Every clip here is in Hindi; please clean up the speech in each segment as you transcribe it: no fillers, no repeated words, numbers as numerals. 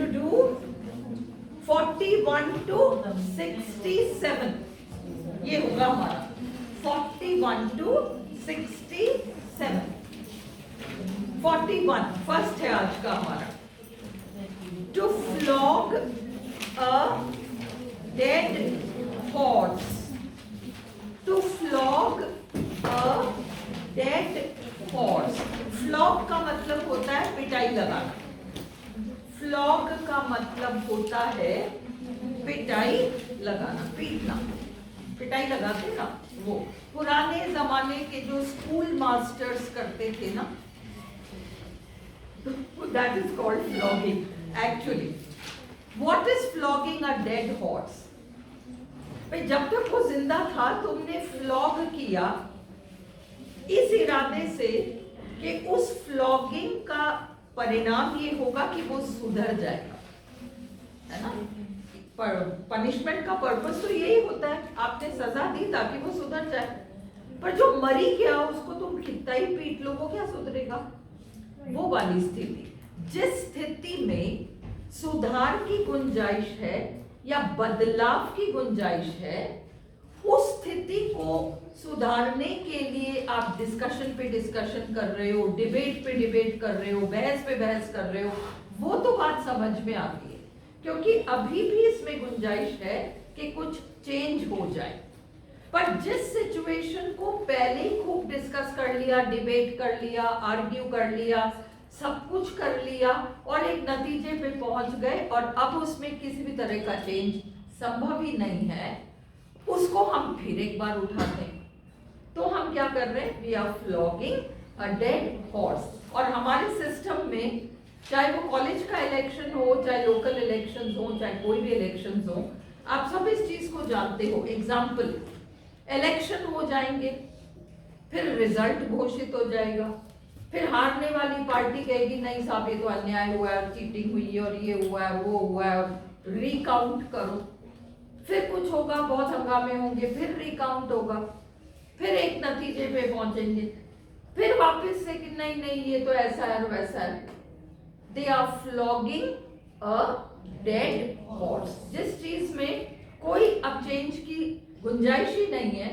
to do 41 to 67, ये होगा हमारा 41 to 67। 41 फर्स्ट है आज का हमारा। To flog a dead horse, to flog a dead horse. Flog का मतलब होता है पिटाई लगाना, फ्लॉग का मतलब होता है पिटाई लगाना, पीटना, पिटाई लगाते ना वो। पुराने जमाने के जो स्कूल मास्टर्स करते थे ना, that is called flogging actually. What is flogging a dead horse? भाई जब तक वो जिंदा था तुमने फ्लॉग किया इस इरादे से कि उस फ्लॉगिंग का परिणाम ये होगा कि वो सुधर जाएगा, है ना। पनिशमेंट का पर्पस तो यही होता है, आपने सजा दी ताकि वो सुधर जाए। पर जो मरी गया उसको तुम कितना ही पीट लो वो क्या सुधरेगा। वो वाली स्थिति, जिस स्थिति में सुधार की गुंजाइश है या बदलाव की गुंजाइश है, उस स्थिति को सुधारने के लिए आप डिस्कशन पे डिस्कशन कर रहे हो, डिबेट पे डिबेट कर रहे हो, बहस पे बहस कर रहे हो, वो तो बात समझ में आती है, क्योंकि अभी भी इसमें गुंजाइश है कि कुछ चेंज हो जाए। पर जिस सिचुएशन को पहले ही खूब डिस्कस कर लिया, डिबेट कर लिया, आर्ग्यू कर लिया, सब कुछ कर लिया और एक नतीजे पे पहुंच गए और अब उसमें किसी भी तरह का चेंज संभव ही नहीं है, उसको हम फिर एक बार उठाते हैं। तो हम क्या कर रहे हैं, we are flogging a dead horse. और हमारे सिस्टम में चाहे वो कॉलेज का इलेक्शन हो, चाहे लोकल इलेक्शंस हो, चाहे कोई भी इलेक्शंस हो, आप सब इस चीज को जानते हो। एग्जाम्पल, इलेक्शन हो जाएंगे, फिर रिजल्ट घोषित हो जाएगा, फिर हारने वाली पार्टी कहेगी नहीं साहब ये तो अन्याय हुआ है, चीटिंग हुई है और ये हुआ है वो हुआ है, रिकाउंट करो। फिर कुछ होगा, बहुत हंगामे होंगे, फिर रिकाउंट होगा, फिर एक नतीजे पे पहुंचेंगे, फिर वापस से कि नहीं नहीं ये तो ऐसा है और वैसा है। They are flogging a dead horse. जिस चीज में कोई अब चेंज की गुंजाइश ही नहीं है,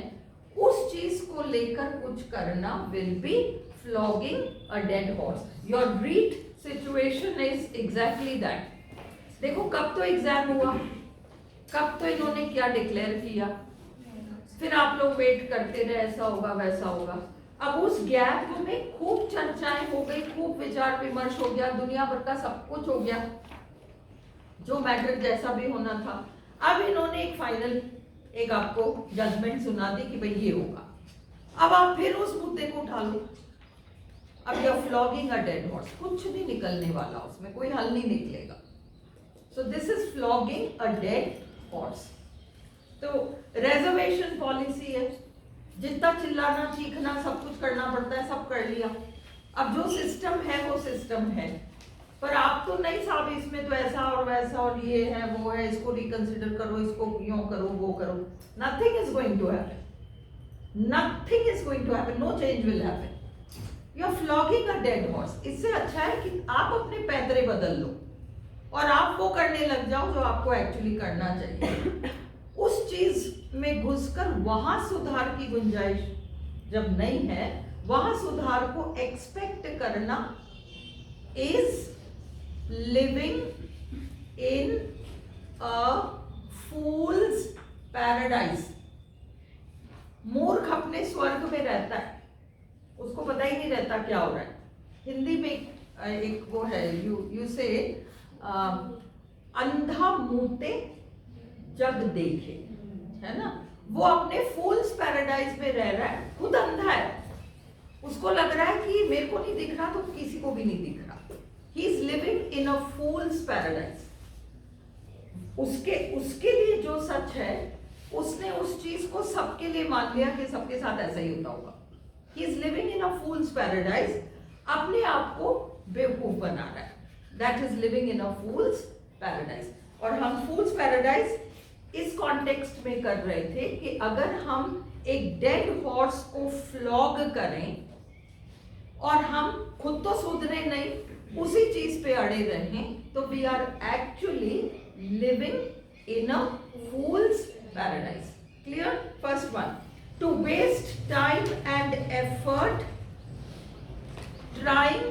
उस चीज को लेकर कुछ करना will be flogging a dead horse. Your right situation is exactly that. देखो कब तो एग्जाम हुआ, कब तो इन्होंने क्या डिक्लेयर किया, फिर आप लोग वेट करते रहे ऐसा होगा वैसा होगा। अब उस गैप में खूब चर्चाएं हो गई, खूब विचार विमर्श हो गया, दुनिया भर का सब कुछ हो गया, जो मैटर जैसा भी होना था। अब इन्होंने एक फाइनल एक आपको जजमेंट सुना दी कि भाई ये होगा। अब आप फिर उस मुद्दे को उठा लो। अब you are flogging a dead horse, कुछ नहीं निकलने वाला, उसमें कोई हल नहीं निकलेगा। So this is flogging a dead horse. तो रिजर्वेशन पॉलिसी है, जितना चिल्लाना चीखना सब कुछ करना पड़ता है, सब कर लिया। अब जो सिस्टम है वो सिस्टम है, पर आप तो नहीं साहब इसमें तो ऐसा और वैसा और ये है वो है, इसको रिकंसिडर करो, इसको यूं करो वो करो। Nothing is going to happen, nothing is going to happen, no change will happen. You are flogging a dead horse. इससे अच्छा है कि आप अपने पैतरे बदल लो और आप वो करने लग जाओ जो आपको एक्चुअली करना चाहिए। उस चीज में घुसकर वहां सुधार की गुंजाइश जब नहीं है, वहां सुधार को एक्सपेक्ट करना is living in a fool's paradise. मूर्ख अपने स्वर्ग में रहता है, उसको पता ही नहीं रहता क्या हो रहा है। हिंदी में एक वो है, यू से अंधा मूते जग देखे, है ना। वो अपने फूल्स पैराडाइज में रह रहा है, खुद अंधा है, उसको लग रहा है कि मेरे को नहीं दिख रहा तो किसी को भी नहीं दिख रहा। He is living in a fool's paradise. उसके लिए जो सच है उसने उस चीज को सबके लिए मान लिया कि सबके साथ ऐसा ही होता होगा। He is living in a fool's paradise, अपने आप को बेवकूफ बना रहा है। That is living in a fool's paradise. और हम फूल्स पैराडाइज इस कॉन्टेक्स्ट में कर रहे थे कि अगर हम एक डेड हॉर्स को फ्लॉग करें और हम खुद तो सुधरे नहीं, उसी चीज पे अड़े रहें, तो we are actually living in a fool's paradise. Clear? First one, to waste time and effort trying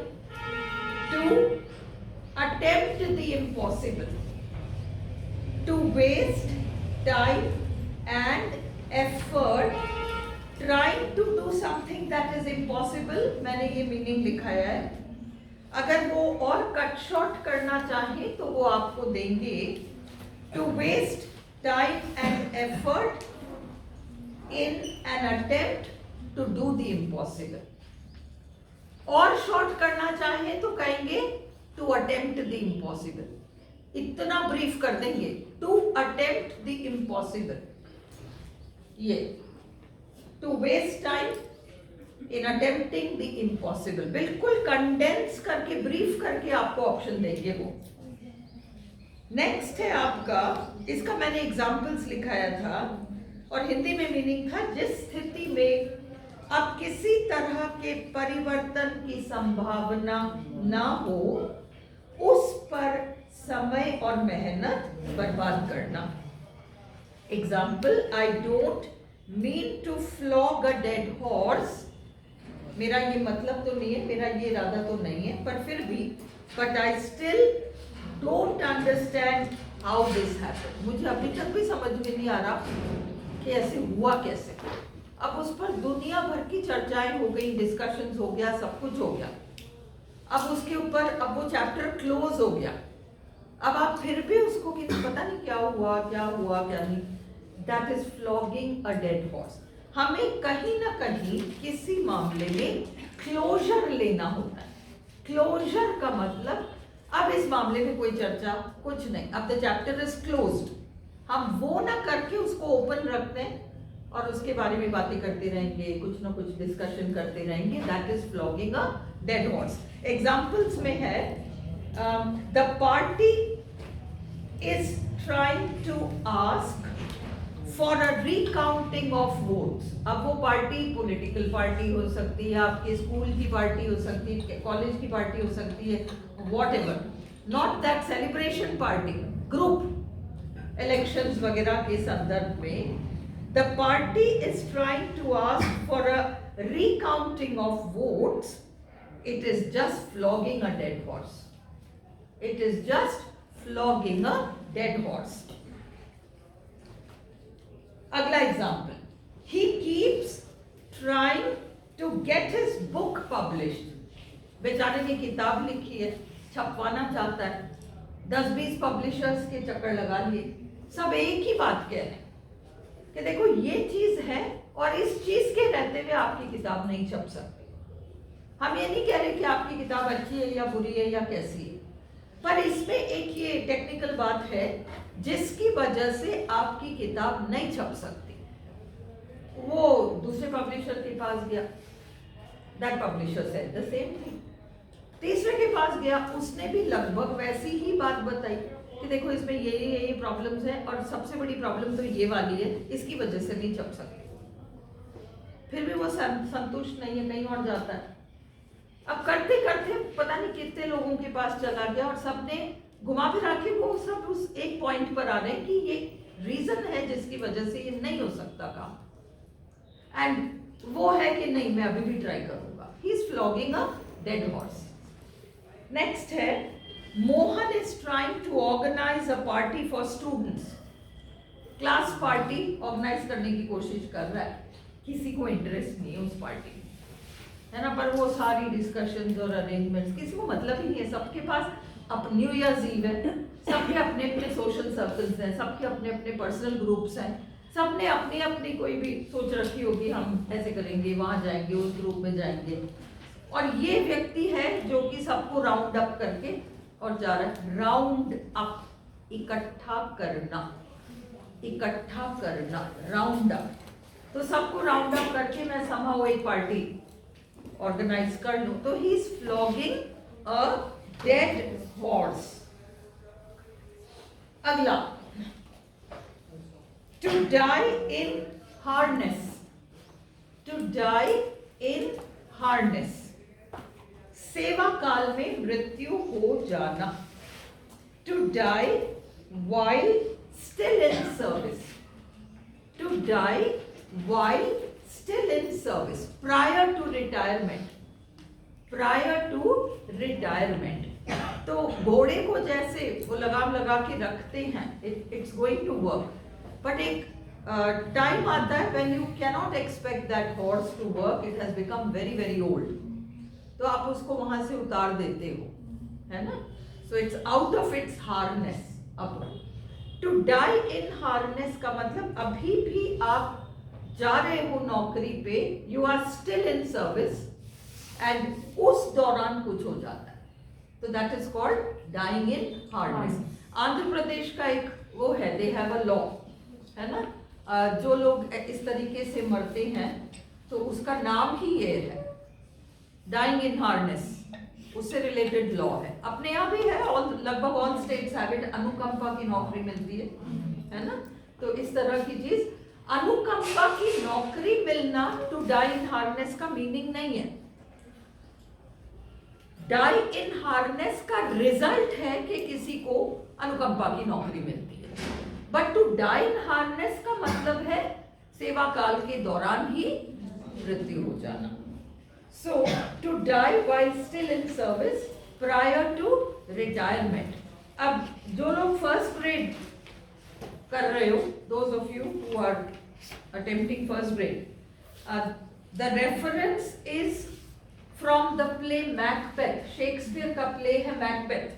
to attempt the impossible. To waste time and effort trying to do something that is impossible. मैंने ये मीनिंग लिखाया है. अगर वो और कट शॉर्ट करना चाहे तो वो आपको देंगे to waste time and effort in an attempt to do the impossible. और शॉर्ट करना चाहे तो कहेंगे टू अटेम्प्ट द इम्पॉसिबल. इतना ब्रीफ कर देंगे, टू अटेम्प्ट द इम्पॉसिबल. ये to waste time in attempting the impossible, बिल्कुल कंडेंस करके ब्रीफ करके आपको ऑप्शन देंगे वो. नेक्स्ट है आपका, इसका मैंने एग्जाम्पल्स लिखाया था और हिंदी में मीनिंग था जिस स्थिति में अब किसी तरह के परिवर्तन की संभावना ना हो उस पर समय और मेहनत बर्बाद करना. Example, I don't mean to flog a dead horse. मेरा ये मतलब तो नहीं है, मेरा ये इरादा तो नहीं है, पर फिर भी but I still don't understand how this happened. मुझे अभी तक भी समझ में नहीं आ रहा कि ऐसे हुआ कैसे. अब उस पर दुनिया भर की चर्चाएं हो गई, डिस्कशंस हो गया, सब कुछ हो गया. अब उसके ऊपर अब वो चैप्टर क्लोज हो गया. अब आप फिर भी उसको कि पता नहीं क्या हुआ क्या नहीं. That is flogging a dead horse. हमें कहीं ना कहीं किसी मामले में क्लोजर लेना होता है. क्लोजर का मतलब अब इस मामले में कोई चर्चा कुछ नहीं, अब द चैप्टर इज क्लोज्ड. हम वो ना करके उसको ओपन रखते हैं और उसके बारे में बातें करते रहेंगे, कुछ ना कुछ डिस्कशन करते रहेंगे. That is flogging a dead horse. Examples में है the party is trying to ask for a recounting of votes. अब वो पार्टी पॉलिटिकल पार्टी हो सकती है, आपके स्कूल की पार्टी हो सकती है, कॉलेज की पार्टी हो सकती है, what ever, not that celebration party, group elections वगैरह के संदर्भ में the party is trying to ask for a recounting of votes. It is just flogging a dead horse. It is just flogging a dead horse. Agla example. He keeps trying to get his book published. बेचारे ने किताब लिखी है, छपवाना चाहता है, 10-20 पब्लिशर्स के चक्कर लगा लिए. सब एक ही बात कह रहे हैं कि देखो ये चीज है और इस चीज के रहते हुए आपकी किताब नहीं छप सकती. हम ये नहीं कह रहे कि आपकी किताब अच्छी है या बुरी है या कैसी है, पर इसमें एक ये टेक्निकल बात है जिसकी वजह से आपकी किताब नहीं छप सकती. वो दूसरे पब्लिशर के पास गया, that publisher said the same thing. तीसरे के पास गया, उसने भी लगभग वैसी ही बात बताई कि देखो इसमें ये प्रॉब्लम्स हैं और सबसे बड़ी प्रॉब्लम तो ये वाली है, इसकी वजह से नहीं छप सकती. फिर भी वो संतुष्ट नहीं है, कहीं और जाता है. अब करते करते पता नहीं कितने लोगों के पास चला गया और सबने घुमा फिरा के वो सब उस एक पॉइंट पर आ रहे हैं कि ये रीजन है जिसकी वजह से ये नहीं हो सकता काम. एंड वो है कि नहीं मैं अभी भी ट्राई करूंगा. He is flogging a dead horse. Next है, Mohan is trying to organise a party for students. Class party organise करने की कोशिश कर रहा है, किसी को इंटरेस्ट नहीं है उस पार्टी में, है ना, पर वो सारी डिस्कशंस और अरेंजमेंट्स किसी को मतलब ही नहीं है. सबके पास अब न्यू ईयर्स ईव है, सबके अपने अपने सोशल सर्कल्स हैं, सबके अपने अपने पर्सनल ग्रुप्स हैं, सबने अपनी अपनी कोई भी सोच रखी होगी हम ऐसे करेंगे, वहां जाएंगे, उस ग्रुप में जाएंगे. और ये व्यक्ति है जो कि सबको राउंड अप करके और जा रहा है. राउंड अप, इकट्ठा करना, इकट्ठा करना, राउंड अप. तो सबको राउंड अप करके मैं समहाउ एक पार्टी ऑर्गेनाइज कर लूं. तो he is flogging a dead horse. अगला, to die in harness. To die in harness, सेवा काल में मृत्यु हो जाना. To die while still in service. To die while still in service. Prior to retirement. Prior to retirement. तो घोड़े को जैसे वो लगाम लगा के रखते हैं, it's going to work. But एक टाइम आता है when you cannot expect that horse to work, it has become very very old. तो आप उसको वहां से उतार देते हो, है ना? So it's out of its harness. अब to die in harness का मतलब अभी भी आप जा रहे हो नौकरी पे, you are still in service, and उस दौरान कुछ हो जाता है, तो that is called dying in harness. Andhra Pradesh का एक वो है, they have a law, है ना? जो लोग इस तरीके से मरते हैं तो उसका नाम ही ये है, डाइंग इन हार्नेस, उससे रिलेटेड लॉ है. अपने यहाँ भी है, लगभग ऑल स्टेट्स हैव इट. अनुकंपा की नौकरी मिलती है ना? तो इस तरह की चीज, अनुकंपा की नौकरी मिलना टू डाई इन हार्नेस का मीनिंग नहीं है. डाई इन हार्नेस का रिजल्ट है कि किसी को अनुकंपा की नौकरी मिलती है. But to die in harness का मतलब है सेवा काल के दौरान ही मृत्यु हो जाना. So, to die while still in service prior to retirement. अब जो लोग फर्स्ट ग्रेड कर रहे हो, those of you who are attempting first grade, the reference is from the play Macbeth. Shakespeare का प्ले है Macbeth.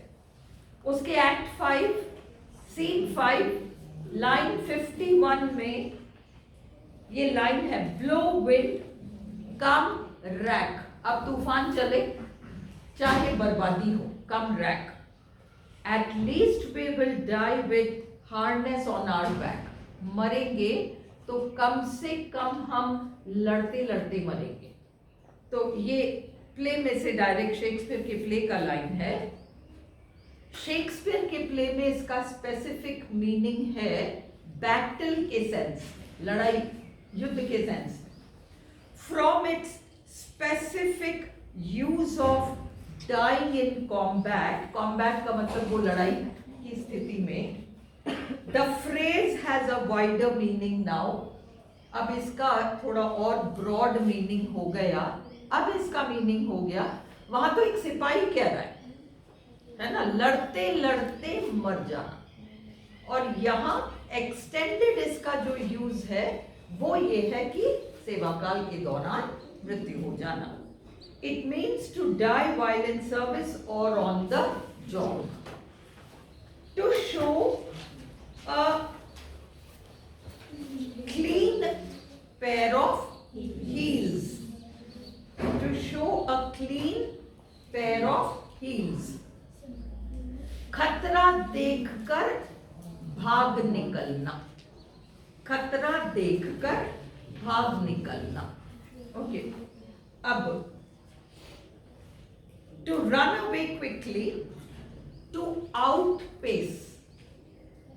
उसके एक्ट 5 सीन 5 लाइन 51 में ये लाइन है, ब्लो विंड कम रैक. अब तूफान चले चाहे बर्बादी हो, come rack. At least we will die with harness on our back. मरेंगे तो कम से कम हम लड़ते लड़ते मरेंगे. तो ये प्ले में से डायरेक्ट शेक्सपियर के प्ले का लाइन है. शेक्सपियर के प्ले में इसका स्पेसिफिक मीनिंग है बैटल के सेंस, लड़ाई युद्ध के sense. From its specific use of dying in combat. Combat का मतलब वो लड़ाई की स्थिति में. The phrase has a wider meaning now. अब इसका थोड़ा और broad meaning हो गया. अब इसका meaning हो गया, वहां तो एक सिपाही कह रहा है ना, लड़ते लड़ते मर जाना. और यहाँ extended इसका जो use है वो ये है कि सेवा काल के दौरान मृत्यु हो जाना. It means to die while in service or on the job. To show a clean pair of heels. To show a clean pair of heels. खतरा देखकर भाग निकलना. खतरा देखकर भाग निकलना. ओके. अब to run away quickly, to outpace.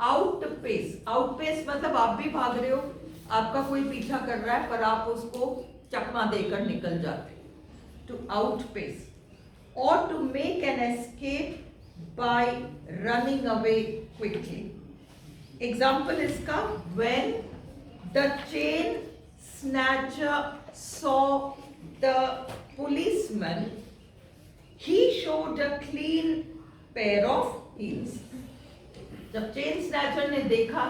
Outpace, outpace मतलब आप भी भाग रहे हो, आपका कोई पीछा कर रहा है पर आप उसको चकमा देकर निकल जाते. टू आउटपेस और to make an escape by running away quickly. Example इसका, when the chain snatcher saw the policeman, he showed a clean pair of heels. जब चेन स्नैचर ने देखा,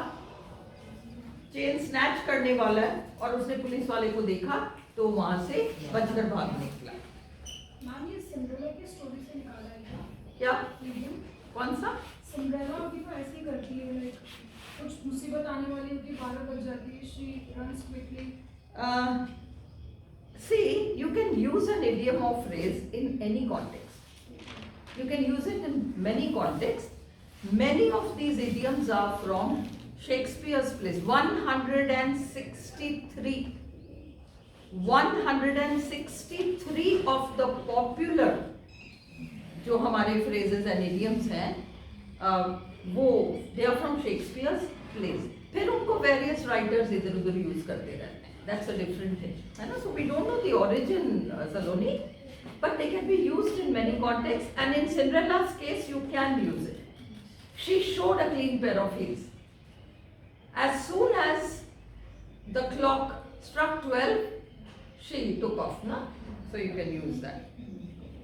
चेन स्नैच करने वाला है और उसने पुलिस वाले को देखा तो वहां से बचकर भाग निकला. मैम ये सिंड्रेला की स्टोरी से निकाला है क्या? कौन सा? सिंड्रेला भी तो ऐसे ही करती है, लाइक कुछ मुसीबत आने वाली होती है, भागा लग जाती है, she runs quickly. See, you can use an idiom or phrase in any context. You can use it in many contexts. Many of these idioms are from Shakespeare's plays. 163 of the popular जो हमारे phrases and idioms हैं, वो they are from Shakespeare's plays. फिर उनको various writers इधर उधर use करते रहते हैं. That's a different thing, है ना? So we don't know the origin, Saloni, but they can be used in many contexts, and in Cinderella's case, you can use it. She showed a clean pair of heels. As soon as the clock struck 12, she took off, na? So you can use that.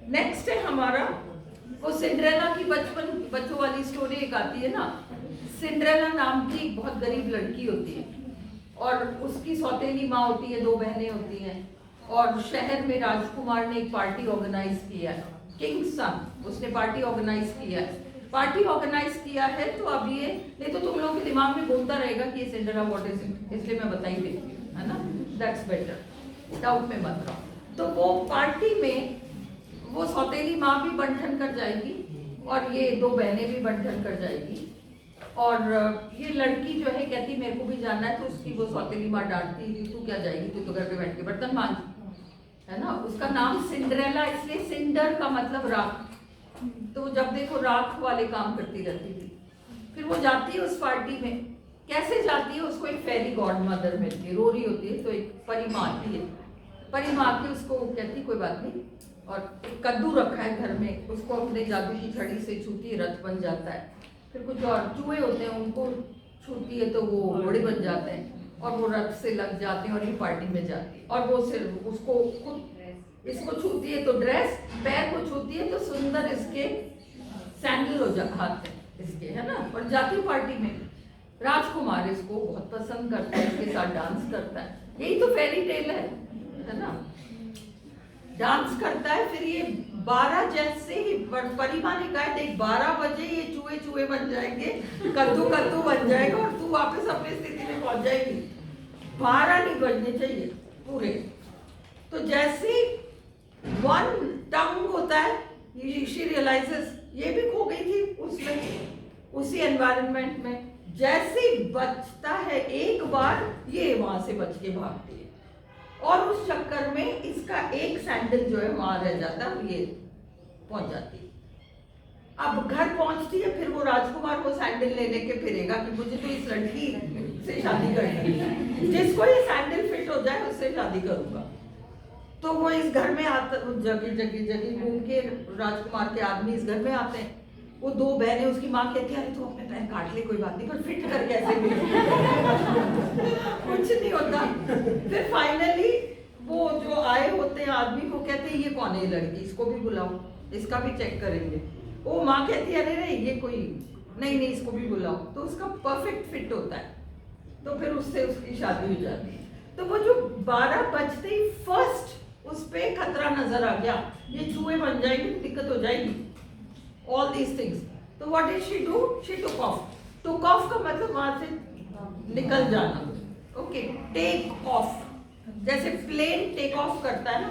Next है हमारा वो सिंड्रेला की बच्चों वाली स्टोरी एक आती है ना. सिंड्रेला नाम की एक बहुत गरीब लड़की होती है और उसकी सौतेली माँ होती है, 2 बहनें होती हैं और शहर में राजकुमार ने एक पार्टी ऑर्गेनाइज किया है. किंग सन उसने पार्टी ऑर्गेनाइज किया है. पार्टी ऑर्गेनाइज किया है तो अब ये नहीं तो तुम लोगों के दिमाग में घूमता रहेगा कि ये सिंड्रेला व्हाट इज इट, इसलिए मैं बता ही देती हूँ, है ना. दैट्स बेटर, डाउट में मत रहो. तो वो पार्टी में वो सौतेली माँ भी बंठन कर जाएगी और ये 2 बहनें भी बंठन कर जाएगी और ये लड़की जो है कहती मेरे को भी जाना है. तो उसकी वो सौतेली माँ डांटती कि तू क्या जाएगी, तू तो घर पे बैठ के बर्तन मांज, है ना. उसका नाम सिंड्रेला इसलिए, सिंडर का मतलब राख, तो जब देखो राख वाले काम करती रहती थी. फिर वो जाती है उस पार्टी में. कैसे जाती है, उसको एक फेरी गॉड मदर मिलती है, रोरी होती है, तो एक परी माँ आती है. परी माँ आती है, उसको कहती कोई बात नहीं, और एक कद्दू रखा है घर में, उसको अपने जादू की छड़ी से छूती है, रथ बन जाता है. फिर कुछ और चूहे होते हैं, उनको छूती है तो वो घोड़े बन जाते हैं और वो रथ से लग जाते हैं और ये पार्टी में जाती है. और वो सिर्फ उसको खुद इसको छूती है तो ड्रेस, पैर को छूती है तो सुंदर इसके सैंडल हो जाते हैं इसके, है ना. और जाती पार्टी में. राजकुमार इसको बहुत पसंद करता है, इसके साथ डांस करता है. यही तो फेरी टेल है ना. डांस करता है. फिर ये 12 जैसे ही परी माँ ने कहा देख 12 बजे ये चूहे चूहे बन जाएंगे, कद्दू कद्दू बन जाएगा और तू वापस अपनी स्थिति में पहुंच जाएगी. 12 नहीं बजने चाहिए पूरे. तो जैसे 1 टंग होता है, शी रियलाइजेस ये भी खो गई थी उसमें, उसी एनवायरनमेंट में. जैसे बचता है एक बार, ये वहां से बच के भागती है और उस चक्कर में इसका एक सैंडल जो है वहां रह जाता है, ये पहुंच जाती है. अब घर पहुंचती है, फिर वो राजकुमार को सैंडल लेने के फिरेगा कि मुझे तो इस लड़की से शादी करनी है, जिसको ये सैंडल फिट हो जाए उससे शादी करूंगा. तो वो इस घर में आता, जगह जगह जगह घूम के राजकुमार के आदमी इस घर में आते हैं. वो 2 बहनें, उसकी माँ कहती है अरे तू अपने पैर काट ले, कोई बात नहीं, पर फिट कर कैसे भी कुछ नहीं होता. फिर फाइनली वो जो आए होते हैं आदमी को कहते हैं ये कौन है लड़की, इसको भी बुलाओ, इसका भी चेक करेंगे. वो माँ कहती है अरे ये कोई नहीं, इसको भी बुलाओ. तो उसका परफेक्ट फिट होता है, तो फिर उससे उसकी शादी हो जाती है. तो वो जो 12 बजते ही फर्स्ट उस पे खतरा नजर आ गया, ये चूहे बन जाएंगे, दिक्कत हो जाएगी, all these things. तो what did she do? She took off. Took off का मतलब वहां से निकल जाना. Okay, take off. जैसे प्लेन टेक ऑफ करता है ना,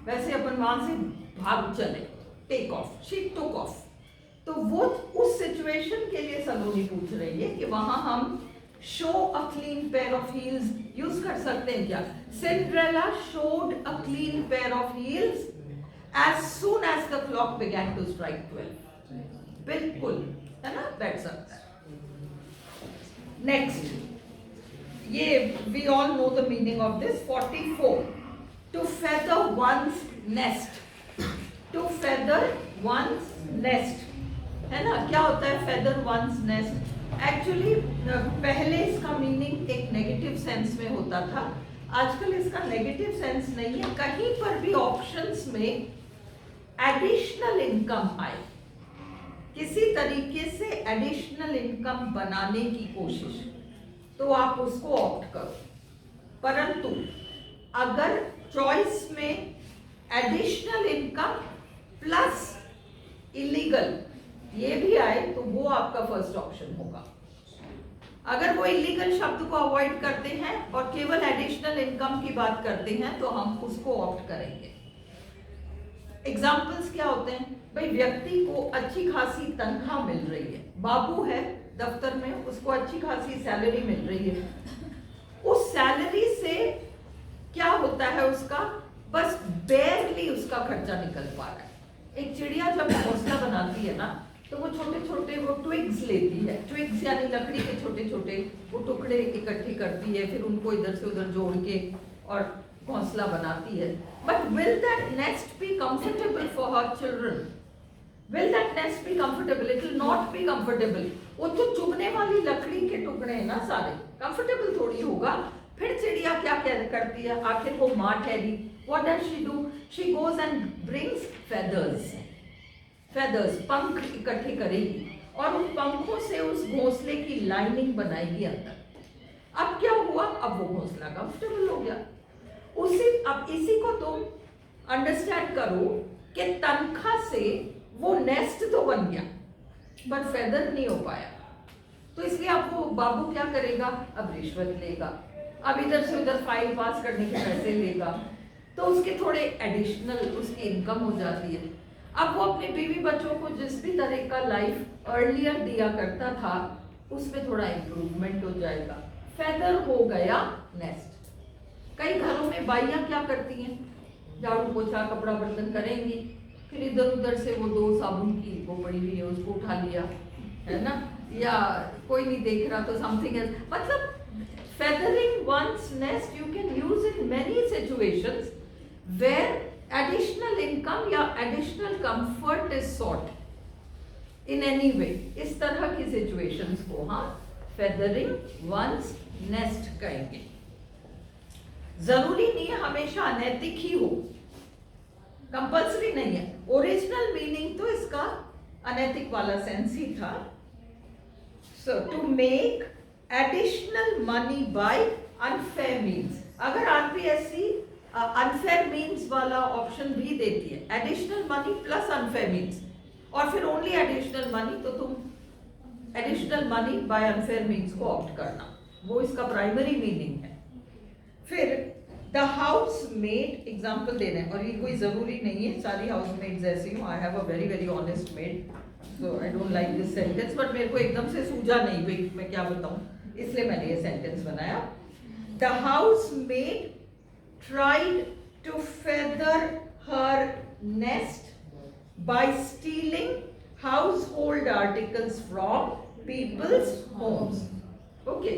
वैसे अपन वहां से भाग चले. Take off. She took off. तो वो उस सिचुएशन के लिए सलोनी पूछ रही है कि वहां हम show a clean pair of heels use कर सकते हैं क्या. Cinderella showed a clean pair of heels as soon as the clock began to strike 12. बिल्कुल, है ना, बैठ सकता है. नेक्स्ट, ये we all know the meaning of this. 44. To feather one's nest. To feather one's nest. है ना. क्या होता है feather one's nest? एक्चुअली पहले इसका मीनिंग एक नेगेटिव सेंस में होता था. आजकल इसका नेगेटिव सेंस नहीं है. कहीं पर भी ऑप्शंस में एडिशनल इनकम आए, किसी तरीके से एडिशनल इनकम बनाने की कोशिश, तो आप उसको ऑप्ट करो. परंतु अगर चॉइस में एडिशनल इनकम प्लस इलीगल ये भी आए तो वो आपका फर्स्ट ऑप्शन होगा. अगर वो इलीगल शब्द को अवॉइड करते हैं और केवल एडिशनल इनकम की बात करते हैं तो हम उसको ऑप्ट करेंगे. एग्जाम्पल्स क्या होते हैं भाई, व्यक्ति को अच्छी खासी तनख्वाह मिल रही है, बाबू है दफ्तर में, उसको अच्छी खासी सैलरी मिल रही है. उस सैलरी से क्या होता है, उसका बस बेयरली उसका खर्चा निकल पा रहा है. एक चिड़िया जब घोंसला बनाती है ना, तो वो छोटे छोटे वो ट्विग्स लेती है. ट्विग्स यानी लकड़ी के छोटे छोटे वो टुकड़े इकट्ठे करती है, फिर उनको इधर से उधर जोड़ के और घोंसला बनाती है. But will that nest be comfortable for her children? Will that nest be comfortable? It will not be comfortable. वो तो चुभने वाली लकड़ी के टुकड़े हैं ना सारे, कंफर्टेबल थोड़ी होगा। फिर चिड़िया क्या करती है, आखिर वो माँ ठहरी, what does she do? She goes and brings feathers, पंख इकट्ठे करेगी और उन पंखों से उस घोंसले की लाइनिंग बनाएगी अंदर। अब क्या हुआ, अब वो घोंसला कंफर्टेबल हो गया। अब इसी को तुम अंडरस्टैंड करो कि तनख्वाह से वो नेस्ट तो बन गया पर फेदर नहीं हो पाया। तो इसलिए अब वो बाबू क्या करेगा, अब रिश्वत लेगा, अब इधर से उधर फाइल पास करने के पैसे लेगा, तो उसके थोड़े एडिशनल उसकी इनकम हो जाती है। अब वो अपने बीवी बच्चों को जिस भी तरह का लाइफ अर्लियर दिया करता था उसमें थोड़ा इम्प्रूवमेंट हो जाएगा, फेदर हो गया नेस्ट। कई घरों में बाइयां क्या करती हैं, झाड़ू पोछा कपड़ा बर्तन करेंगी, फिर इधर उधर से वो 2 साबुन की वो पड़ी हुई है उसको उठा लिया, है ना, या कोई नहीं देख रहा तो समथिंग एल्स। मतलब feathering one's nest you can use in many situations where additional income या additional comfort is sought in any way। इस तरह की situations को हाँ feathering one's nest कहेंगे। जरूरी नहीं है हमेशा अनैतिक ही हो, कंपल्सरी नहीं है। ओरिजिनल मीनिंग तो इसका अनैतिक वाला सेंस ही था। So to make additional money by unfair means. अगर आरपीएससी अनफेयर मीन्स वाला ऑप्शन भी देती है, additional money plus unfair means, और फिर ओनली एडिशनल मनी, तो तुम additional money by unfair means को ऑप्ट करना, वो इसका प्राइमरी मीनिंग है। फिर द हाउस मेड एग्जाम्पल दे रहे हैं, और ये कोई जरूरी नहीं है सारी हाउस मेड्स ऐसी हूँ। I have a very very honest made, so I don't like this sentence, but मेरे को एकदम से सूझा नहीं भाई मैं क्या बताऊँ, इसलिए मैंने ये सेंटेंस बनाया। The house maid tried to feather her nest by stealing household articles from people's homes. Okay,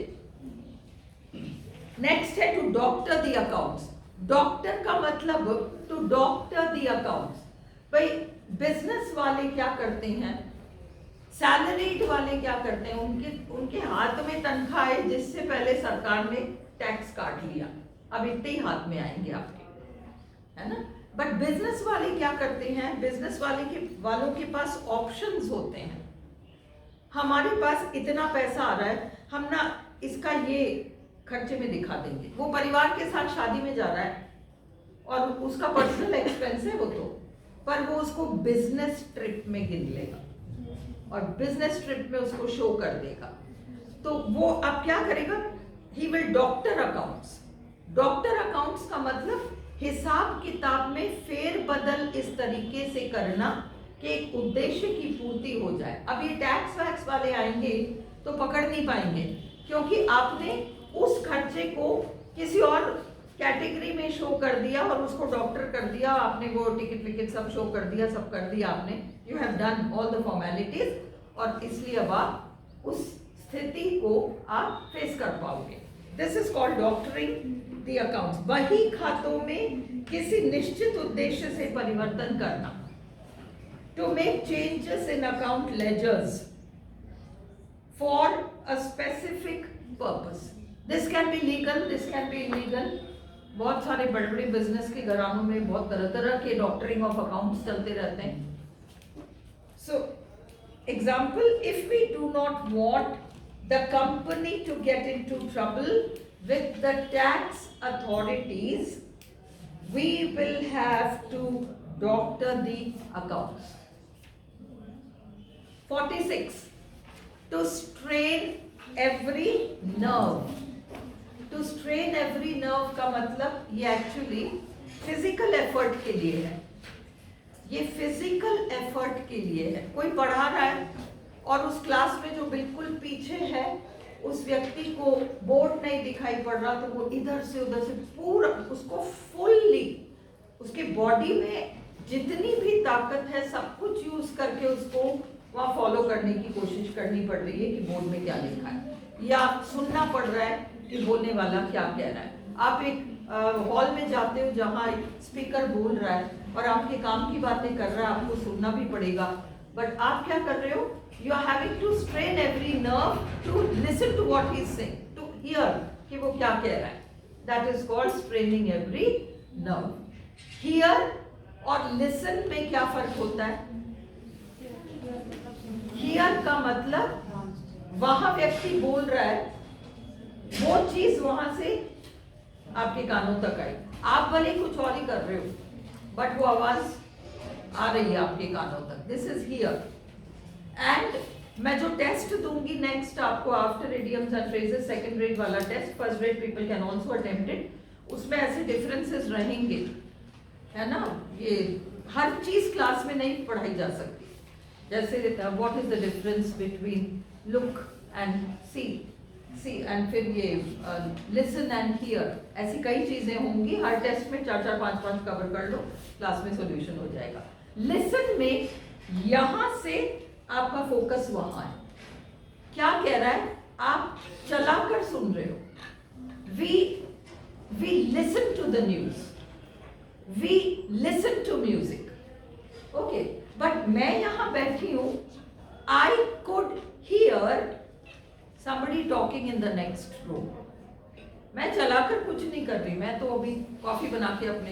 next है to doctor the accounts. Doctor का मतलब टू डॉक्टर द अकाउंट्स। भाई बिजनेस वाले क्या करते हैं, सैलरीड वाले क्या करते हैं, उनके हाथ में तनख्वाह है जिससे पहले सरकार ने टैक्स काट लिया, अब इतने ही हाथ में आएंगे आपके, है ना। बट बिजनेस वाले क्या करते हैं, बिजनेस वालों के पास ऑप्शंस होते हैं। हमारे पास इतना पैसा आ रहा है, हम ना इसका ये खर्चे में दिखा देंगे। वो परिवार के साथ शादी में जा रहा है और उसका पर्सनल एक्सपेंस है वो तो, पर वो उसको बिजनेस ट्रिप में गिन लेगा और बिजनेस ट्रिप में उसको शो कर देगा। तो वो अब क्या करेगा, he will doctor accounts. Doctor accounts का मतलब हिसाब किताब में फेर बदल इस तरीके से करना कि एक उद्देश्य की पूर्ति हो जाए। अब ये टैक्स वैक्स वाले आएंगे तो पकड़ नहीं पाएंगे, क्योंकि आपने उस खर्चे को किसी और कैटेगरी में शो कर दिया और उसको डॉक्टर कर दिया, आपने वो टिकट विकेट सब शो कर दिया, सब कर दिया आपने, you have done all the formalities, और इसलिए अब आप उस स्थिति को आप फेस कर पाओगे। This is called doctoring the accounts. बही खातों में किसी निश्चित उद्देश्य से परिवर्तन करना, to make changes in account ledgers for a specific purpose. This can be legal, this can be illegal. बहुत सारे बड़े बड़े बिजनेस के घरानों में बहुत तरह तरह के डॉक्टरिंग ऑफ अकाउंट्स चलते रहते हैं। So example, if we do not want the company to get into trouble with the tax authorities, we will have to doctor the accounts. 46, to strain every nerve. To strain every nerve का मतलब ये एक्चुअली फिजिकल एफर्ट के लिए है, ये फिजिकल एफर्ट के लिए है। कोई पढ़ा रहा है और उस क्लास में जो बिल्कुल पीछे है उस व्यक्ति को बोर्ड नहीं दिखाई पड़ रहा, तो वो इधर से उधर से पूरा उसको फुल्ली उसके बॉडी में जितनी भी ताकत है सब कुछ यूज करके उसको वहाँ फॉलो करने की कोशिश करनी पड़ रही है कि बोर्ड में क्या लिखा है, या सुनना पड़ रहा है कि बोलने वाला क्या कह रहा है। आप एक हॉल में जाते हो जहाँ स्पीकर बोल रहा है और आपके काम की बातें कर रहा है, आपको सुनना भी पड़ेगा, बट आप क्या कर रहे हो, you are having to strain every nerve to listen to what he is saying, to hear कि वो क्या कह रहा है. That is called straining every nerve. Hear और लिसन में क्या फर्क होता है? हियर का मतलब वहां व्यक्ति बोल रहा है, वो चीज वहां से आपके कानों तक आई. आप भले कुछ और ही कर रहे हो, बट वो आवाज आ रही है आपके कानों तक. This is here. एंड मैं जो टेस्ट दूंगी नेक्स्ट आपको after idioms and phrases, second grade वाला test, first grade people can also attempt it. उसमें ऐसे डिफरेंसेस रहेंगे, है ना. ये हर चीज क्लास में नहीं पढ़ाई जा सकती. जैसे what is the difference between look and see and फिर ये लिसन एंड हियर, ऐसी कई चीजें होंगी. हर टेस्ट में 4-4, 5-5 कवर कर लो, क्लास में सॉल्यूशन हो जाएगा. लिसन में यहां से आपका फोकस वहां है. क्या कह रहा है? आप चलाकर सुन रहे हो. We listen to the news, we listen to music. Okay, but मैं यहां बैठी हूं, I could hear somebody talking in the next room. मैं चलाकर कुछ नहीं कर रही, मैं तो अभी कॉफी बना के अपने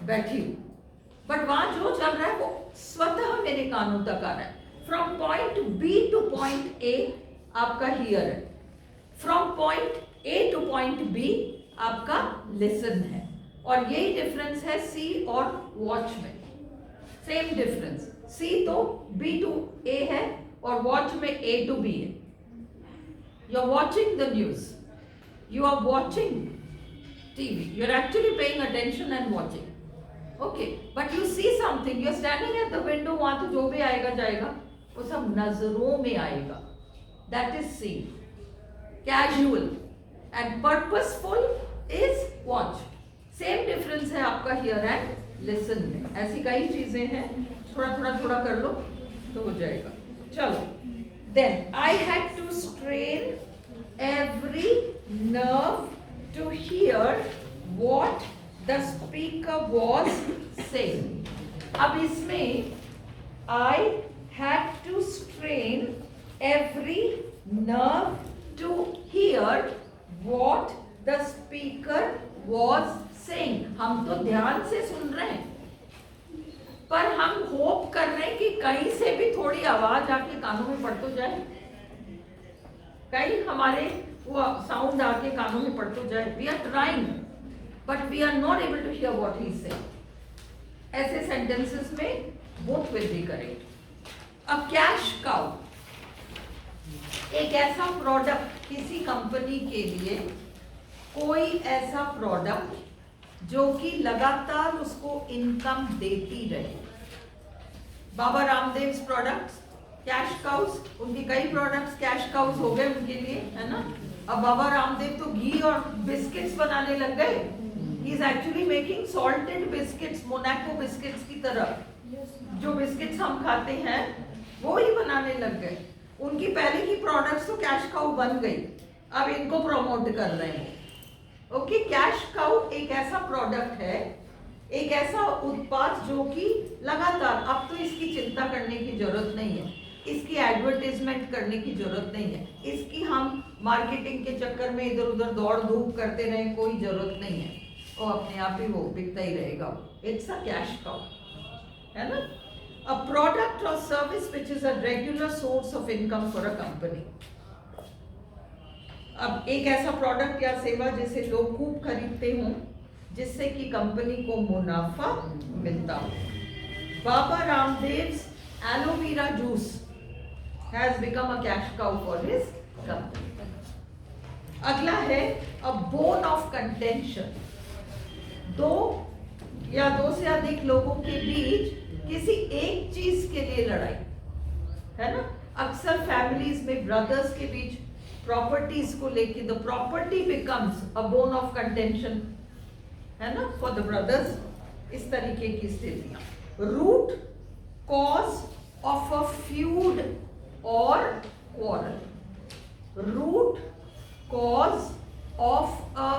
बैठी हूं, बट वहां जो चल रहा है वो स्वतः मेरे कानों तक आ रहा है. From point B to point A आपका हियर है, from point A to point B आपका लिसन है. और यही डिफरेंस है सी और वॉच में. सेम डिफरेंस, सी तो बी टू ए है और वॉच में ए टू बी है. You are watching the news, you are watching TV, you are actually paying attention and watching. Okay, but you see something, you are standing at the window, वहां तो जो भी आएगा जाएगा वो सब नजरों में आएगा. That is seen. Casual and purposeful is watch. Same difference है आपका hear and listen में. ऐसी कई चीजें हैं, थोड़ा कर लो तो हो जाएगा. चलो. Then I had to strain every nerve to hear what the speaker was saying. अब इसमें I had to strain every nerve to hear what the speaker was saying. हम तो ध्यान से सुन रहे हैं, पर हम होप कर रहे हैं कि कहीं से भी थोड़ी आवाज आके कानों में पड़ तो जाए, कहीं हमारे वो साउंड आके कानों में पड़ तो जाए. We are trying but we are not able to hear what he say. ऐसे सेंटेंसेस में both will be correct. A cash cow, एक ऐसा प्रोडक्ट, किसी कंपनी के लिए कोई ऐसा प्रोडक्ट जो कि लगातार उसको इनकम देती रहे. Baba Ramdev products cash cows, उनके कई प्रोडक्ट्स कैश काउस हो गए उनके लिए, है ना. अब बाबा रामदेव तो घी और बिस्किट्स बनाने लग गए. He is actually making salted biscuits, Monaco biscuits की तरह. जो बिस्किट्स हम खाते हैं वो ही बनाने लग गए. उनकी पहले की प्रोडक्ट्स तो कैश काउ बन गई, अब इनको प्रमोट कर रहे हैं. ओके, कैश काउ एक ऐसा प्रोडक्ट है, एक ऐसा उत्पाद जो कि लगातार, अब तो इसकी चिंता करने की जरूरत नहीं है, इसकी एडवर्टाइजमेंट करने की जरूरत नहीं है, इसकी हम मार्केटिंग के चक्कर में इधर उधर दौड़ धूप करते रहे, कोई जरूरत नहीं है, और अपने आप ही वो बिकता ही रहेगा. इट्स अ कैश काउ, है ना. अ प्रोडक्ट और service which is a regular source of income for a company. अब एक ऐसा प्रोडक्ट या सेवा जिसे लोग खूब खरीदते हों, जिससे कि कंपनी को मुनाफा मिलता हो. Baba Ramdev aloe vera juice has become a cash cow for his company. अगला है अ बोन ऑफ कंटेंशन. दो या दो से अधिक लोगों के बीच किसी एक चीज के लिए लड़ाई, है ना. अक्सर फैमिलीज में ब्रदर्स के बीच प्रॉपर्टीज को लेके the property becomes a bone of contention, है ना, फॉर द ब्रदर्स. इस तरीके की स्थितियां. Root cause of a feud और quarrel. Root cause of a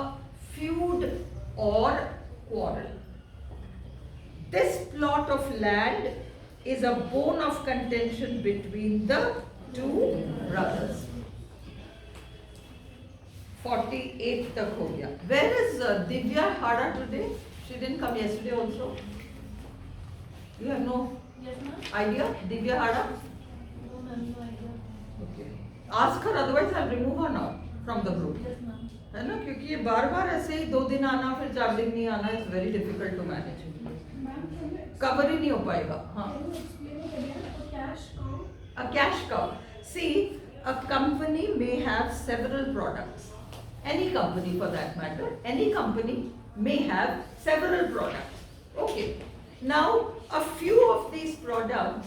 feud और quarrel. This plot of land is a bone of contention between the two brothers. 48 तक हो गया. Where is Divya Hara today? She didn't come yesterday also. You have no Yes, ma'am. idea? Divya Hara? No, ma'am, no idea. Okay. Ask her, otherwise I'll remove her now from the group. Yes, ma'am. है ना, क्योंकि ये बार बार ऐसे ही 2 दिन आना फिर 4 दिन नहीं आना, it's very difficult to manage. Cover ही नहीं हो पाएगा. हाँ. A cash cow. See, a company may have several products. Any company for that matter. Any company may have several products. Okay. Now, a few of these products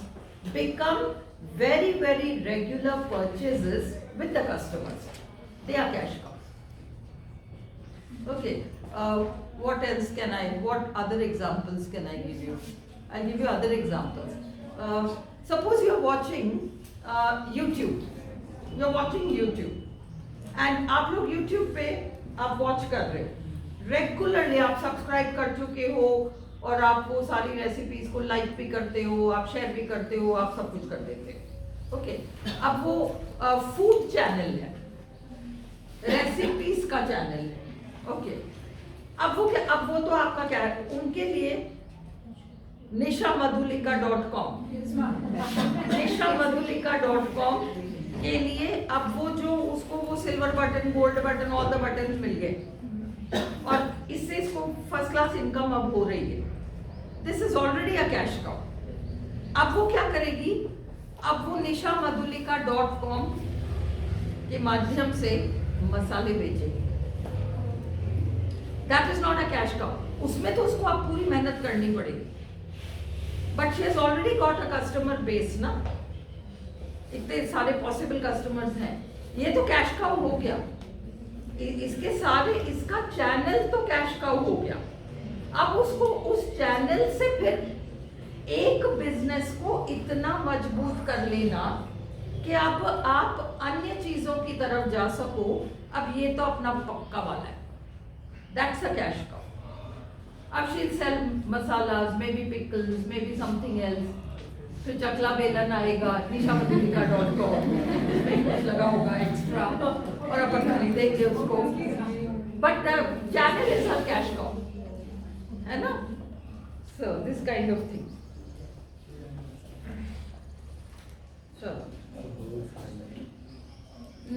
become very, very regular purchases with the customers. They are cash cows. Okay. What else can what other examples can I give you? I'll give you other examples. Suppose you're watching YouTube. You're watching YouTube. And आप लोग YouTube पे आप वॉच कर रहे हो. रेगुलरली आप सब्सक्राइब कर चुके हो और आप वो सारी रेसिपीज को लाइक भी करते हो, आप शेयर भी करते हो, आप सब कुछ कर देते हो. ओके. अब वो फूड चैनल है, रेसिपीज का चैनल है. ओके. अब वो तो आपका क्या है, उनके लिए nishamadhulika.com nishamadhulika.com के लिए अब वो जो उसको वो silver button, gold button, all the button मिल गए और इससे इसको फर्स्ट क्लास इनकम अब हो रही है. This is already a cash cow. अब वो क्या करेगी, अब वो nishamadhulika.com के माध्यम से मसाले बेचेगी. That is not a cash cow. उसमें तो उसको अब पूरी मेहनत करनी पड़ेगी. But she has already got a customer base ना, इतने सारे पॉसिबल कस्टमर्स हैं. ये तो कैश काउ हो गया. इसके सारे, इसका चैनल तो कैश काउ हो गया. अब उसको उस चैनल से फिर एक बिजनेस को इतना मजबूत कर लेना कि अब आप अन्य चीजों की तरफ जा सको. अब ये तो अपना पक्का वाला है. That's a cash cow. अब she'll sell masalas, maybe pickles, maybe something else. फिर चकला बेलन आएगा, nishamadhulika.com उसमें कुछ लगा होगा एक्स्ट्रा और अपन खरीदेंगे उसको. But the channel is her cash cow, है ना. So this kind of thing. चलो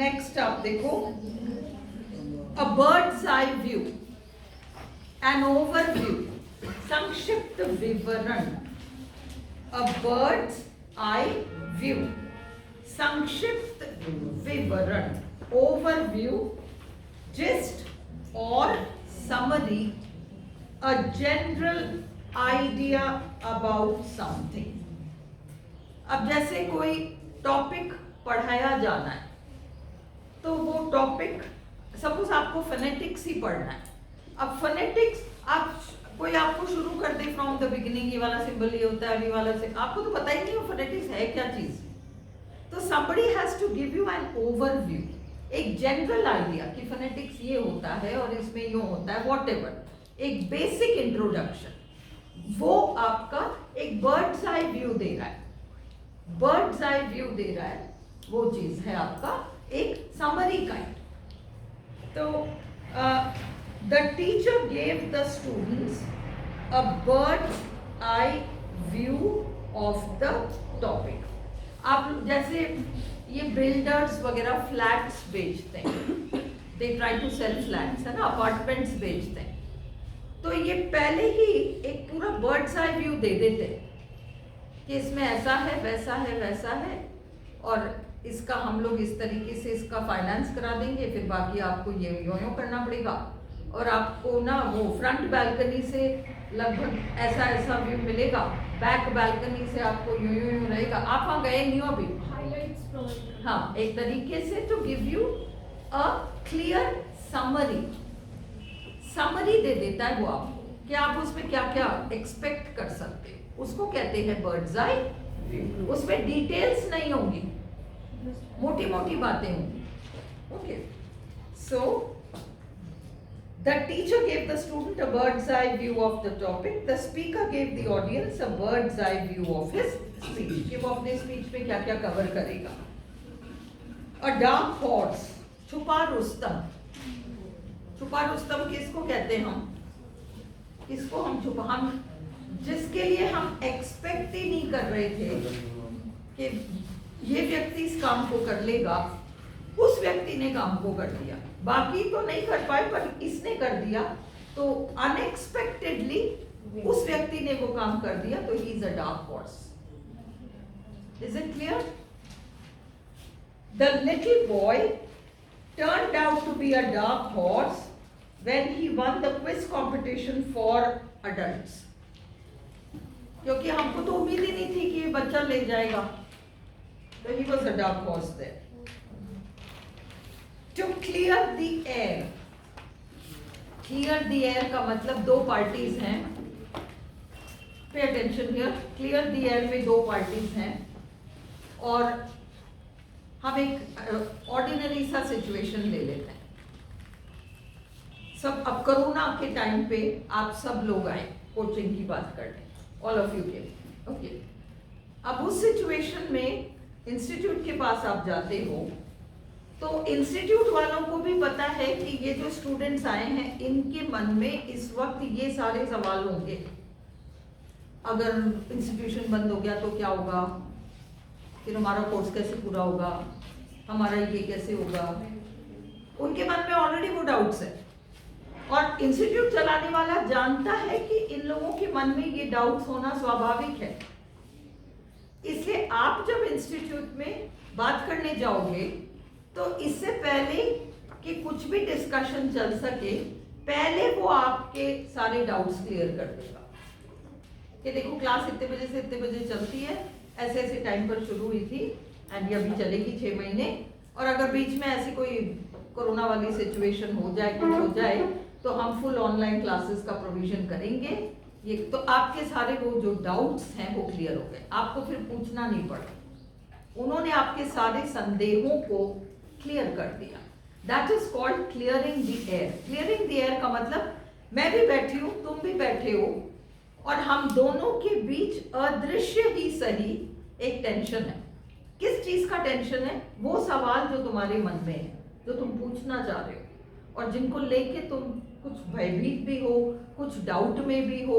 नेक्स्ट आप देखो, a bird's eye view, an overview, संक्षिप्त विवरण. A bird's eye view, संक्षिप्त विवरण, overview, gist or summary, a general idea about something. अब जैसे कोई टॉपिक पढ़ाया जाना है तो वो टॉपिक, सपोज आपको फोनेटिक्स ही पढ़ना है. अब फोनेटिक्स आप कोई आपको शुरू कर दे फ्रॉम द बिगिनिंग, ये वाला सिंबल ये होता है, ये वाला से आपको तो पता ही नहीं हो फोनेटिक्स है क्या चीज. तो somebody has to give you an overview, एक जनरल आइडिया कि फोनेटिक्स ये होता है और इसमें ये होता है, व्हाटएवर, एक बेसिक इंट्रोडक्शन. वो आपका एक बर्ड्स आई व्यू दे रहा है. बर्ड्स आई व्यू दे रहा है, वो चीज है आपका एक समरी काइंड. तो the teacher gave the students a bird's eye view of the topic. आप जैसे ये बिल्डर्स वगैरह फ्लैट्स बेचते हैं, they try to sell flats, है ना, अपार्टमेंट्स बेचते हैं. तो ये पहले ही एक पूरा बर्ड्स आई व्यू दे देते कि इसमें ऐसा है, वैसा है, वैसा है, और इसका हम लोग इस तरीके से इसका फाइनेंस करा देंगे, फिर बाकी आपको ये यो करना पड़ेगा. और आपको ना वो फ्रंट बैल्कनी से लगभग ऐसा ऐसा व्यू मिलेगा, बैक बैल्कनी से आपको यूं यूं रहेगा. आप वहाँ गए नहीं हो अभी. हाँ, एक तरीके से to give you a clear summary. Summary दे देता है वो आपको कि आप उसमें क्या क्या एक्सपेक्ट कर सकते हो. उसको कहते हैं बर्ड्स आई व्यू. उसमें डिटेल्स नहीं होंगी, मोटी मोटी बातें होंगी. Okay. So the teacher gave the student a bird's eye view of the topic. The speaker gave the audience a bird's eye view of his speech कि वो अपने स्पीच में क्या क्या कवर करेगा। अ डार्क हॉर्स, छुपा रुस्तम। छुपा रुस्तम किसको कहते हैं हम? किसको हम जिसके लिए हम एक्सपेक्ट ही नहीं कर रहे थे कि ये व्यक्ति इस काम को कर लेगा, उस व्यक्ति ने काम को कर दिया। बाकी तो नहीं कर पाए पर इसने कर दिया, तो अनएक्सपेक्टेडली उस व्यक्ति ने वो काम कर दिया, तो he is a dark horse. Is it clear? The little boy turned out to be a dark horse when he won the quiz competition for adults. क्योंकि हमको तो उम्मीद ही नहीं थी कि ये बच्चा ले जाएगा, तो he was a dark horse there. To clear the air. Clear the air का मतलब दो पार्टीज हैं. Pay attention here. Clear the air में दो पार्टीज हैं और हम एक ऑर्डिनरी सा सिचुएशन ले लेते हैं। सब अब कोरोना के टाइम पे आप सब लोग आए कोचिंग की बात करने, ऑल ऑफ यू के, ओके। अब उस सिचुएशन में इंस्टीट्यूट के पास आप जाते हो, तो इंस्टीट्यूट वालों को भी पता है कि ये जो स्टूडेंट्स आए हैं इनके मन में इस वक्त ये सारे सवाल होंगे। अगर इंस्टीट्यूशन बंद हो गया तो क्या होगा, फिर हमारा कोर्स कैसे पूरा होगा, हमारा ये कैसे होगा। उनके मन में ऑलरेडी वो डाउट्स है और इंस्टीट्यूट चलाने वाला जानता है कि इन लोगों के मन में ये डाउट्स होना स्वाभाविक है। इसलिए आप जब इंस्टीट्यूट में बात करने जाओगे तो इससे पहले कि कुछ भी डिस्कशन चल सके, पहले वो आपके सारे डाउट्स क्लियर कर देगा कि देखो क्लास इतने बजे से इतने बजे चलती है, ऐसे ऐसे टाइम पर शुरू हुई थी एंड ये अभी चलेगी 6 महीने, और अगर बीच में ऐसी कोई कोरोना वाली सिचुएशन हो जाए, कुछ हो जाए, तो हम फुल ऑनलाइन क्लासेस का प्रोविजन करेंगे। ये तो आपके सारे वो जो डाउट्स हैं वो क्लियर हो गए, आपको फिर पूछना नहीं पड़ा। उन्होंने आपके सारे संदेहों को क्लियर कर दिया। That is called clearing the air. Clearing the air का मतलब मैं भी बैठी हूँ, तुम भी बैठे हो, और हम दोनों के बीच अदृश्य ही सही एक टेंशन है। किस चीज का टेंशन है? वो सवाल जो तुम्हारे मन में है, जो तुम पूछना चाह रहे हो और जिनको लेके तुम कुछ भयभीत भी हो, कुछ डाउट में भी हो,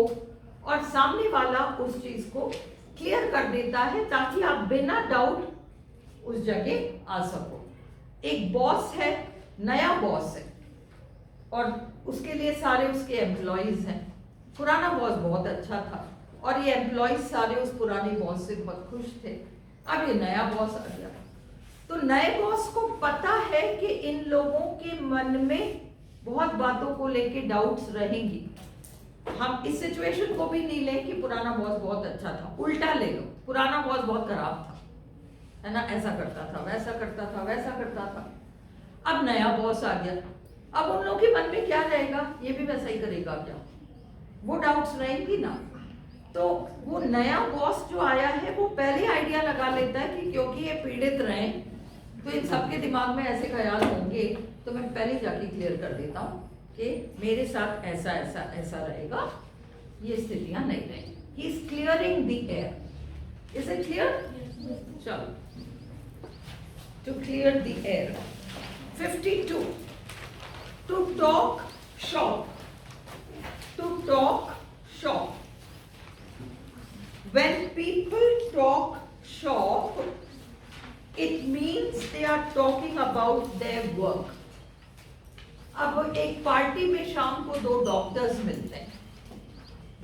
और सामने वाला उस चीज को क्लियर कर देता है ताकि आप बिना डाउट उस जगह आ सको। एक बॉस है, नया बॉस है और उसके लिए सारे उसके एम्प्लॉइज हैं। पुराना बॉस बहुत अच्छा था और ये एम्प्लॉइज सारे उस पुराने बॉस से बहुत खुश थे। अब ये नया बॉस आ गया, तो नए बॉस को पता है कि इन लोगों के मन में बहुत बातों को लेके डाउट्स रहेंगी। हम इस सिचुएशन को भी नहीं लें कि पुराना बॉस बहुत अच्छा था, उल्टा ले लो, पुराना बॉस बहुत खराब था, है ना, ऐसा करता था, वैसा करता था, वैसा करता था। अब नया बॉस आ गया, अब उन लोगों के मन में क्या रहेगा, ये भी वैसा ही करेगा क्या, वो डाउट्स रहेंगी ना। तो वो नया बॉस जो आया है वो पहले आइडिया लगा लेता है कि क्योंकि ये पीड़ित रहे तो इन सबके दिमाग में ऐसे ख्याल होंगे, तो मैं पहले जाके क्लियर कर देता हूँ कि मेरे साथ ऐसा ऐसा ऐसा रहेगा, ये स्थितियां नहीं रहेंगी। He is clearing the air. Is it clear? चलो, to clear the air. 52, to talk shop. To talk shop. When people talk shop, it means they are talking about their work. अब एक पार्टी में शाम को दो डॉक्टर्स मिलते हैं,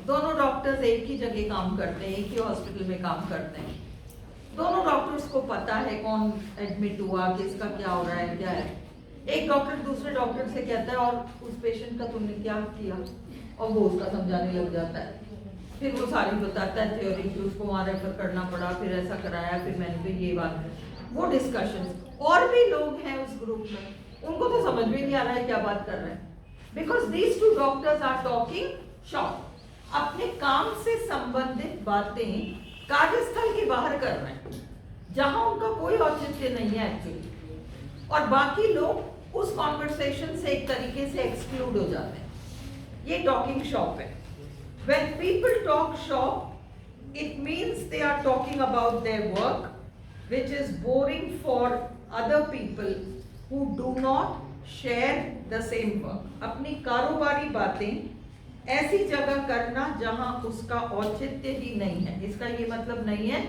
दोनों डॉक्टर्स एक ही जगह काम करते हैं, एक ही हॉस्पिटल में काम करते हैं। दोनों डॉक्टर्स को पता है कौन एडमिट हुआ, किसका क्या हो रहा है, क्या है। एक डॉक्टर दूसरे डॉक्टर से कहता है और उस पेशेंट का तुमने क्या किया, और वो उसका समझाने लग जाता है। फिर वो सारी बताता है थ्योरी कि उसको वहाँ रेफर करना पड़ा, फिर ऐसा कराया, फिर मैंने फिर ये बात, वो डिस्कशन। और भी लोग हैं उस ग्रुप में, उनको तो समझ में नहीं आ रहा है क्या बात कर रहे हैं, because these two doctors are talking shop. अपने काम से संबंधित बातें कार्यस्थल के बाहर कर रहे हैं, जहां उनका कोई औचित्य नहीं है एक्चुअली, और बाकी लोग उस कॉन्वर्सेशन से एक तरीके से एक्सक्लूड हो जाते हैं। ये टॉकिंग शॉप है। When people talk shop, it means they are talking about their work which is boring for other people who do not share the same work. अपनी कारोबारी बातें ऐसी जगह करना जहां उसका औचित्य ही नहीं है. इसका ये मतलब नहीं है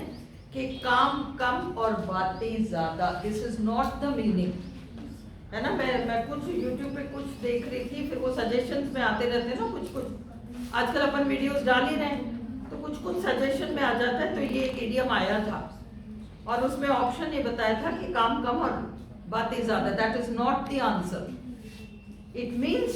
कि काम कम और बातें ज्यादा. This is not the meaning, है ना. मैं कुछ YouTube पे कुछ देख रही थी, फिर वो सजेशंस में आते रहते हैं ना कुछ. आजकल अपन वीडियोस डाल ही रहे हैं तो कुछ सजेशन में आ जाता है. तो ये इडियम आया था और उसमें ऑप्शन ये बताया था कि काम कम और बातें ज्यादा. That is not the answer. It means